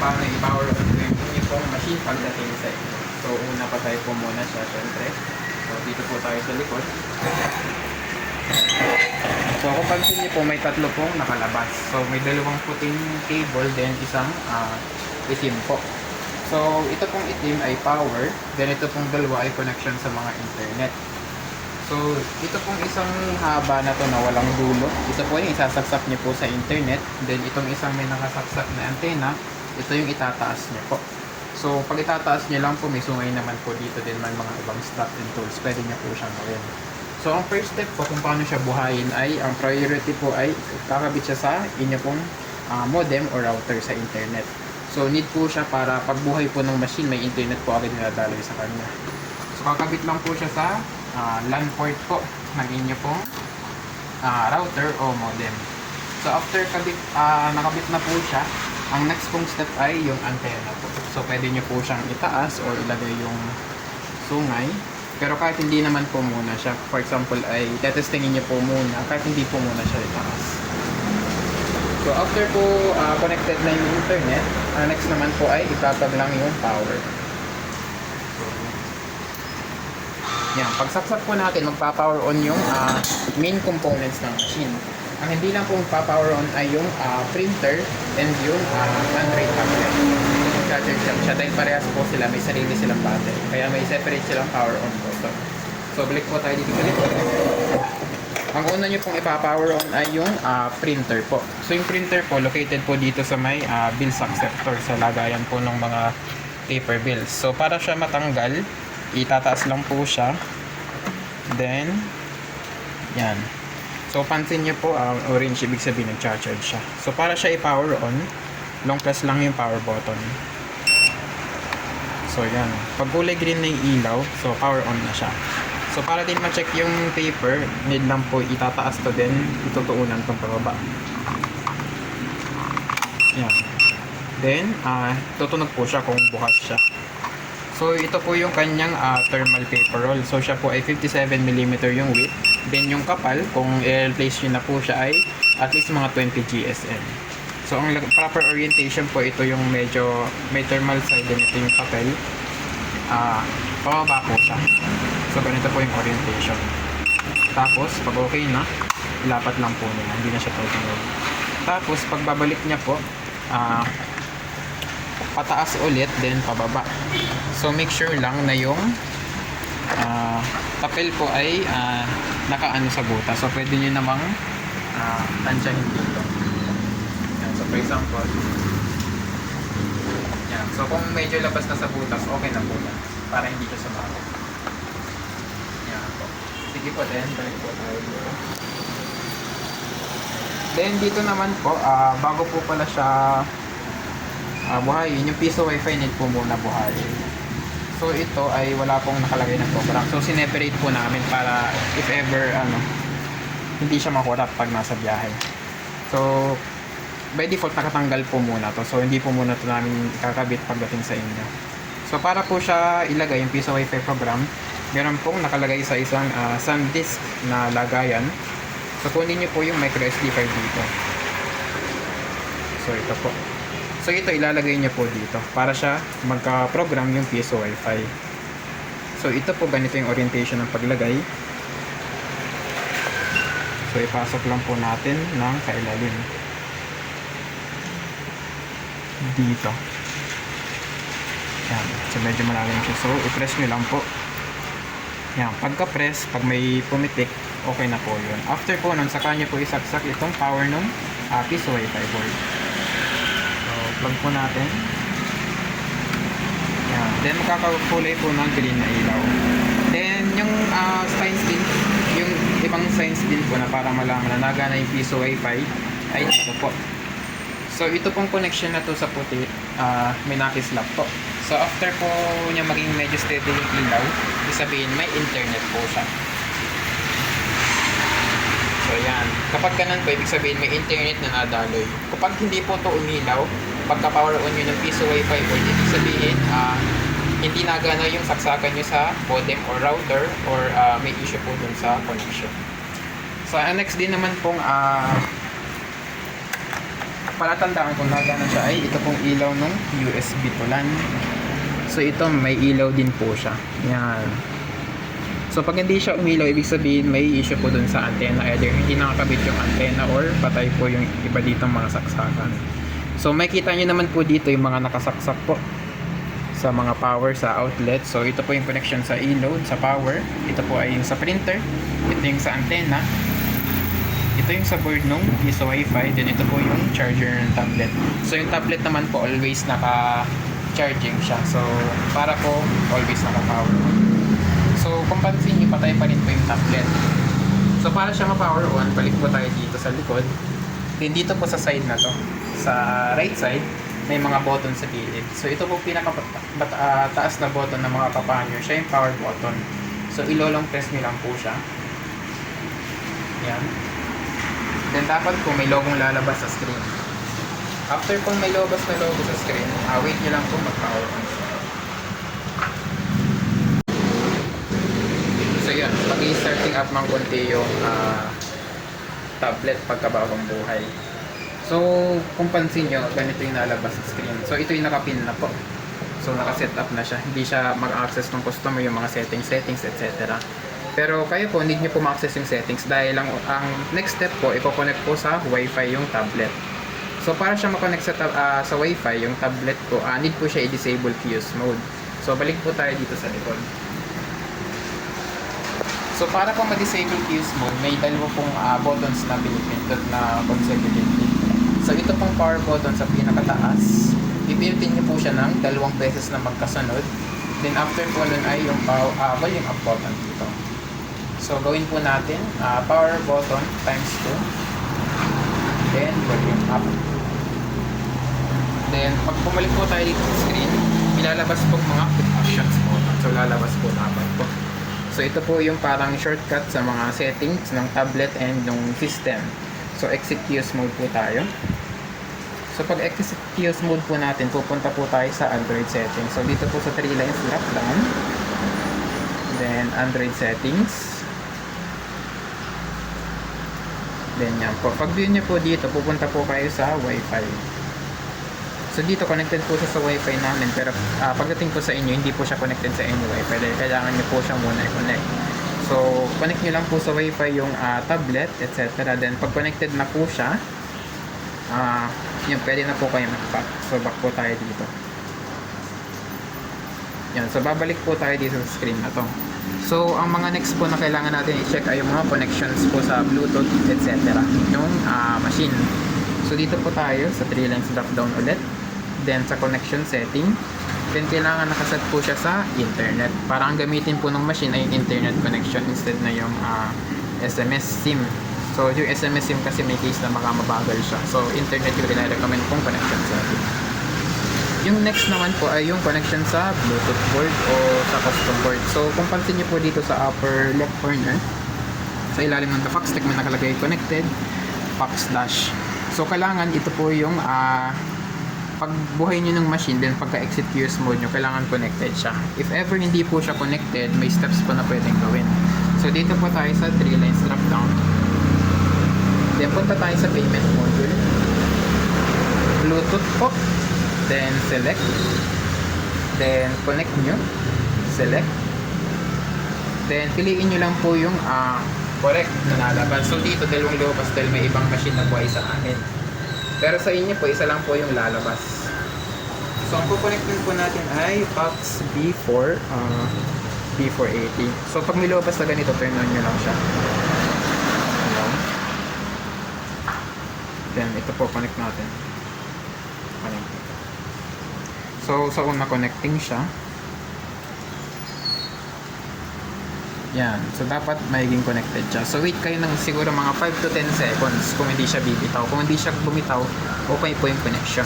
paano i-power on yung pong machine pagdating sa inyo. So, una pa tayo po muna siya, syempre. So, dito po tayo sa likod. So, kung pansin niyo po, may tatlo pong nakalabas. So, may dalawang puting cable, then isang itim po. So, ito pong itim ay power, then ito pong dalawa ay connection sa mga internet. So, ito pong isang haba na to na walang dulo. Ito po yung isasaksak niyo po sa internet. Then, itong isang may nakasaksak na antena, ito yung itataas niyo po. So, pag itataas niyo lang po, may sungay naman po dito din may mga ibang slot and tools. Pwede niyo po siyang gawin. So, ang first step po kung paano siya buhayin ay, ang priority po ay kakabit siya sa inyo pong modem or router sa internet. So, need po siya para pagbuhay po ng machine, may internet po agad niladaloy sa kanya. So, kakabit lang po siya sa LAN port po ng inyo pong router o modem. So, after nakabit na po siya, ang next pong step ay yung antenna po. So, pwede nyo po siyang itaas or ilagay yung sungay. Pero kahit hindi naman po muna siya, for example ay tetestingin nyo po muna, kahit hindi po muna siya itaas. So, after po connected na yung internet, next naman po ay itatag lang yung power. So, yan. Pagsaksak po natin, magpa-power on yung main components ng machine. Ang hindi lang po magpa-power on ay yung printer and yung Android tablet. Charger siya dahil parehas po sila, may sarili silang battery. Kaya may separate silang power on po. So, balik po tayo dito sa likod. Ang una nyo pong ipa-power on ay yung printer po. So, yung printer po, located po dito sa may bills acceptor sa lagayan po ng mga paper bills. So, para siya matanggal, itataas lang po siya. Then, yan. So, pansin nyo po, orange, ibig sabihin nag-charge siya. So, para siya i-power on, long press lang yung power button. So, yan. Pag kulay green na yung ilaw, so, power on na siya. So, para din ma-check yung paper, need lang po itataas to din, itutuunan itong pababa. Yan. Then, tutunog po siya kung bukas siya. So, ito po yung kanyang thermal paper roll. So, siya po ay 57mm yung width. Then, yung kapal, kung i-replace nyo na po siya ay at least mga 20 GSM. So, ang proper orientation po, ito yung medyo may thermal side din. Ito yung kapal. Pababa po siya. So, ganito po yung orientation. Tapos, pag okay na, ilapat lang po nila. Hindi na siya tutunog. Tapos, pag babalik niya po, pataas ulit, then pababa. So, make sure lang na yung papel po ay nakaano sa butas. So, pwede nyo namang tansyahin dito. Yan. So, for example, yan. So, kung medyo labas na sa butas, okay na po yan. Para hindi siya sumabot. Yan po. Sige po, then, balik po tayo dito. Then, dito naman po, bago po pala siya buhayin, yung piso wifi need po muna buhayin. So, ito ay wala pong nakalagay na program. So, sineperate po namin para if ever, hindi siya makurap pag nasa biyahe. So, by default, nakatanggal po muna to. So, hindi po muna to namin kakabit pagdating sa inyo. So, para po siya ilagay yung piso wifi program, meron pong nakalagay sa isang SanDisk na lagayan. So, kunin nyo po yung micro SD card dito. So, ito po. So, ito ilalagay niyo po dito para siya magka-program yung piso wifi. So, ito po ganito yung orientation ng paglagay. So, ipasok lang po natin ng kailalim. Dito. Yan. So, medyo malalim siya. So, i-press nyo lang po. Yan. Pagka-press, pag may pumitik, okay na po yun. After po nun, saka nyo po isaksak itong power ng piso wifi board. Plug po natin. Yan. Then, magkakakulay po ng green na ilaw. Then, yung signs din, yung ibang signs din po na para malaman na nagana yung piso wifi ay ito po. So, ito pong connection na to sa puti, may nakislap po. So, after po niya maging medyo steady yung ilaw, sabihin may internet po siya. So, yan. Kapag ganun po, ibig sabihin may internet na nadaloy. Kapag hindi po to umilaw, pagka-power on nyo ng piso wifi board, ibig sabihin, hindi nagana yung saksakan nyo sa modem or router or may issue po dun sa connection. So, next din naman pong palatandaan kung nagana siya ay ito pong ilaw ng USB to LAN. So ito may ilaw din po siya. Yan. So pag hindi siya umilaw, ibig sabihin may issue po dun sa antenna. Either hindi nakakabit yung antenna or patay po yung iba ditong mga saksakan. So makikita nyo naman po dito yung mga nakasaksak po sa mga power sa outlet. So ito po yung connection sa e-load, sa power. Ito po ay yung sa printer. Ito yung sa antenna. Ito yung sa board nung piso Wi-Fi. Then ito po yung charger ng tablet. So yung tablet naman po always naka-charging siya. So para po always naka-power on. So kung pansin nyo, patay pa rin po yung tablet. So para siya ma-power on, balik po tayo dito sa likod. Then dito po sa side na to, sa right side, may mga button sa gilid. So ito po taas na button na makakapahan nyo. Siya yung power button. So ilolong press nyo lang po siya. Yan. Then dapat po may logong lalabas sa screen. After kung may logo sa screen, wait nyo lang po mag-power on. So yan, pag-i-starting up ng konti yung tablet pagkabagong buhay. So kung pansin nyo, ganito yung nalabas sa screen. So ito yung nakapin na po. So nakaset up na siya. Hindi siya mag-access ng customer yung mga settings, etc. Pero kayo po, need nyo po ma-access yung settings dahil ang next step po, i-connect po sa Wi-Fi yung tablet. So para siya ma-connect sa Wi-Fi yung tablet ko, need po siya i-disable fuse mode. So balik po tayo dito sa likod. So para po ma-disable fuse mode, may dalawa pong buttons na pinipindot na consecutively. So ito pong power button sa pinakataas, pipindutin niyo po siya ng 2 beses na magkasunod. Then after po nun ay yung volume up button dito. So gawin po natin power button times 2, then volume up. Then pag bumalik po tayo dito sa screen, ilalabas po mga quick actions po. So lalabas po dapat po. So ito po yung parang shortcut sa mga settings ng tablet and ng system. So exit fuse mode po tayo. So pag exit fuse mode po natin, pupunta po tayo sa Android settings. So dito po sa 3 lines drop down. Then Android settings. Then yan po. Pag view nyo po dito, pupunta po kayo sa Wi-Fi. So dito connected po siya sa Wi-Fi namin, pero pagdating po sa inyo, hindi po siya connected sa inyo Wi-Fi dahil kailangan nyo po siya muna i-connect. So connect nyo lang po sa Wi-Fi yung tablet, etc. Then pag connected na po siya, yun, pwede na po kayo mag-back. So back po tayo dito. Yan, so babalik po tayo dito sa screen na to. So ang mga next po na kailangan natin i-check ay yung mga connections po sa Bluetooth, etc. yung machine. So dito po tayo sa 3 lines drop down ulit. Then sa connection setting, then kailangan nakaset po siya sa internet. Para ang gamitin po ng machine ay yung internet connection instead na yung SMS SIM. So yung SMS SIM kasi may case na mabagal siya. So internet yung recommend pong connection setting. Yung next naman po ay yung connection sa Bluetooth board o sa custom board. So kung pansin niyo po dito sa upper left corner, sa ilalim ng Fax Tech may nakalagay connected, Fax Dash. So kailangan ito po yung pagbuhay nyo ng machine, then pagka-exit fuse mode nyo, kailangan connected siya. If ever hindi po siya connected, may steps po na pwedeng gawin. So dito po tayo sa 3 lines drop down. Then punta tayo sa payment module. Bluetooth po. Then select. Then connect nyo. Select. Then piliin nyo lang po yung correct na nalaban. So dito dalawang lobas dahil may ibang machine na buhay sa amin. Pero sa inyo po, isa lang po yung lalabas. So ang kukonectin po natin ay Fax B4 B480. So pag may lobas na ganito, turn on nyo lang siya. Ayan. Then ito po, connect natin. Connect. So sa una connecting siya. Yan. So, dapat magiging connected siya. So, wait kayo ng siguro mga 5 to 10 seconds kung hindi siya bibitaw. Kung hindi siya bumitaw, okay po yung connection.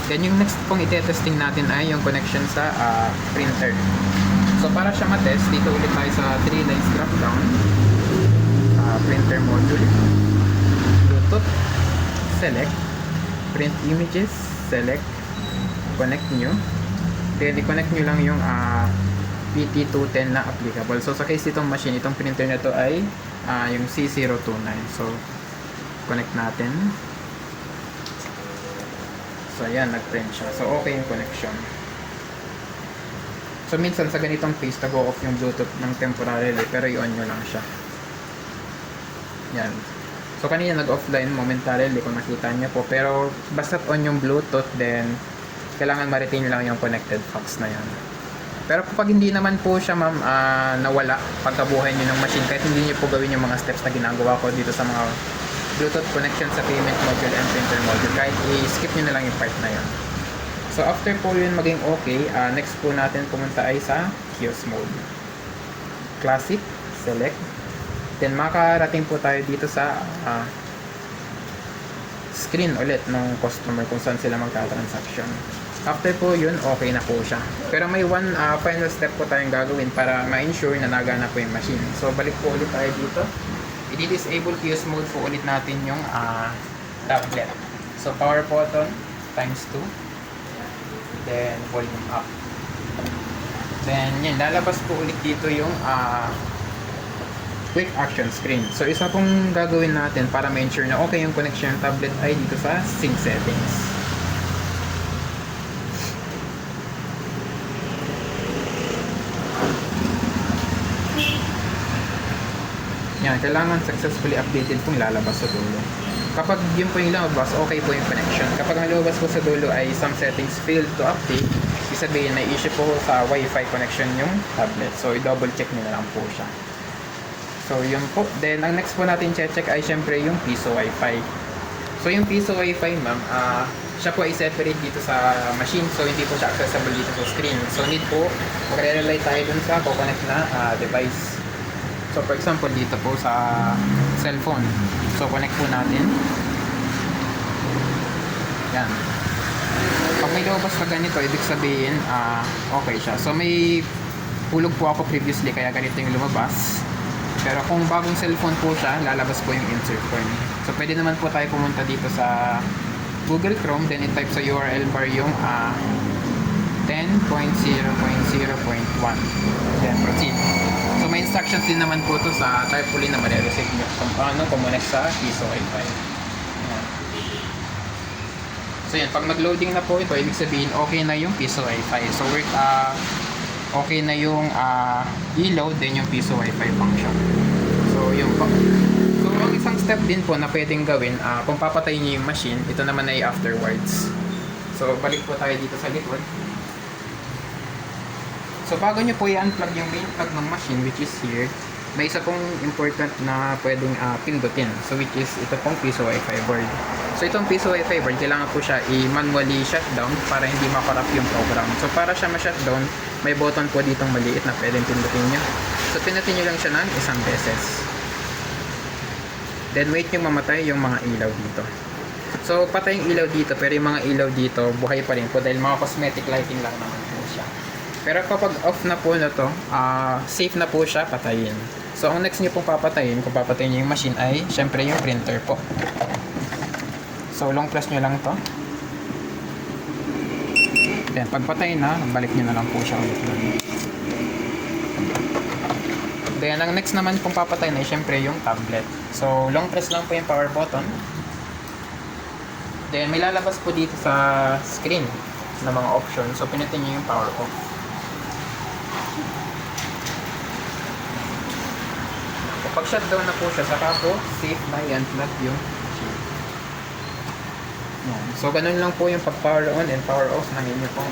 Then, yung next pong itetesting natin ay yung connection sa printer. So, para siya matest, dito ulit tayo sa 3 lines drop down. Printer module. Bluetooth. Select. Print images. Select. Connect nyo. Then, i-connect nyo lang yung PT210 na applicable. So sa case itong machine, itong printer na to ay yung C029. So connect natin. So ayan, nag-print siya. So okay yung connection. So minsan sa ganitong case, nag-go off yung Bluetooth ng temporarily, pero i-on nyo lang siya. Yan. So kanina nag-offline momentarily kung nakita niyo po, pero basta on yung Bluetooth, then kailangan ma-retain lang yung connected fax na yan. Pero kapag hindi naman po siya ma'am nawala pagkabuhay nyo ng machine, kahit hindi nyo po gawin yung mga steps na ginagawa ko dito sa mga Bluetooth connection sa payment module and printer module, kahit i-skip nyo na lang yung part na yun. So after po yun maging okay, next po natin pumunta ay sa kiosk mode. Classic, select. Then makarating po tayo dito sa screen ulit ng customer kung saan sila magta-transaction. After po yun, okay na po siya. Pero may one final step po tayong gagawin para ma-ensure na nagana po yung machine. So balik po ulit tayo dito. I-disable kiosk mode po ulit natin yung tablet. So power button times 2. Then volume up. Then yan, lalabas po ulit dito yung quick action screen. So isa pong gagawin natin para ma-ensure na okay yung connection ng tablet ay dito sa sync settings. Yan, kailangan successfully updated pong lalabas sa dulo. Kapag yun po yung lumabas, okay po yung connection. Kapag ang lumabas po sa dulo ay some settings failed to update, isabihin may issue po sa Wi-Fi connection yung tablet. So i-double check nyo na lang po siya. So yun po. Then ang next po natin check ay syempre yung piso Wi-Fi. So yung piso Wi-Fi ma'am, siya po ay separate dito sa machine, so hindi po siya accessible dito sa screen. So need po magre-rely tayo dun sa connect na device. So for example dito po sa cellphone, so connect po natin. Yan. Pag may lumabas na ganito, ibig sabihin okay siya. So may hulog po ako previously kaya ganito yung lumabas. Pero kung bagong cellphone po siya, lalabas po yung insert form. So pwede naman po tayo pumunta dito sa Google Chrome, then i-type sa URL bar yung 10.0.0.1, then proceed. So may instructions din naman po to sa tarpaulin na marireceive nyo kung paano kumonect sa piso Wi-Fi. So yan, pag mag-loading na po ito, ibig sabihin okay na yung piso Wi-Fi. So okay na yung ilaw, then yung piso Wi-Fi function. So yun po. So ang isang step din po na pwedeng gawin, kung papatayin nyo yung machine, ito naman ay afterwards. So balik po tayo dito sa likod. So bago nyo po i-unplug yung main plug ng machine, which is here, may isa pong important na pwedeng pindutin. So which is ito pong piso Wi-Fi board. So itong piso Wi-Fi board, kailangan po siya i-manually shutdown para hindi makorrupt yung program. So para siya ma-shutdown, may button po ditong maliit na pwedeng pindutin nyo. So pindutin nyo lang siya ng isang beses. Then wait nyo mamatay yung mga ilaw dito. So patay yung ilaw dito, pero yung mga ilaw dito buhay pa rin po dahil mga cosmetic lighting lang naman po siya. Pero kapag off na po na to, safe na po siya patayin. So ang next nyo pong papatayin, kung papatayin nyo yung machine ay syempre yung printer po. So long press nyo lang to. Then pagpatay na, balik nyo na lang po siya ulit. Then ang next naman pong papatayin ay syempre yung tablet. So long press lang po yung power button. Then may lalabas po dito sa screen na mga options. So pinutin nyo yung power off. Kapag shutdown na po siya, saka po safe na i-unplug yung machine. Yan. So ganun lang po yung pag power on and power off ng inyo pong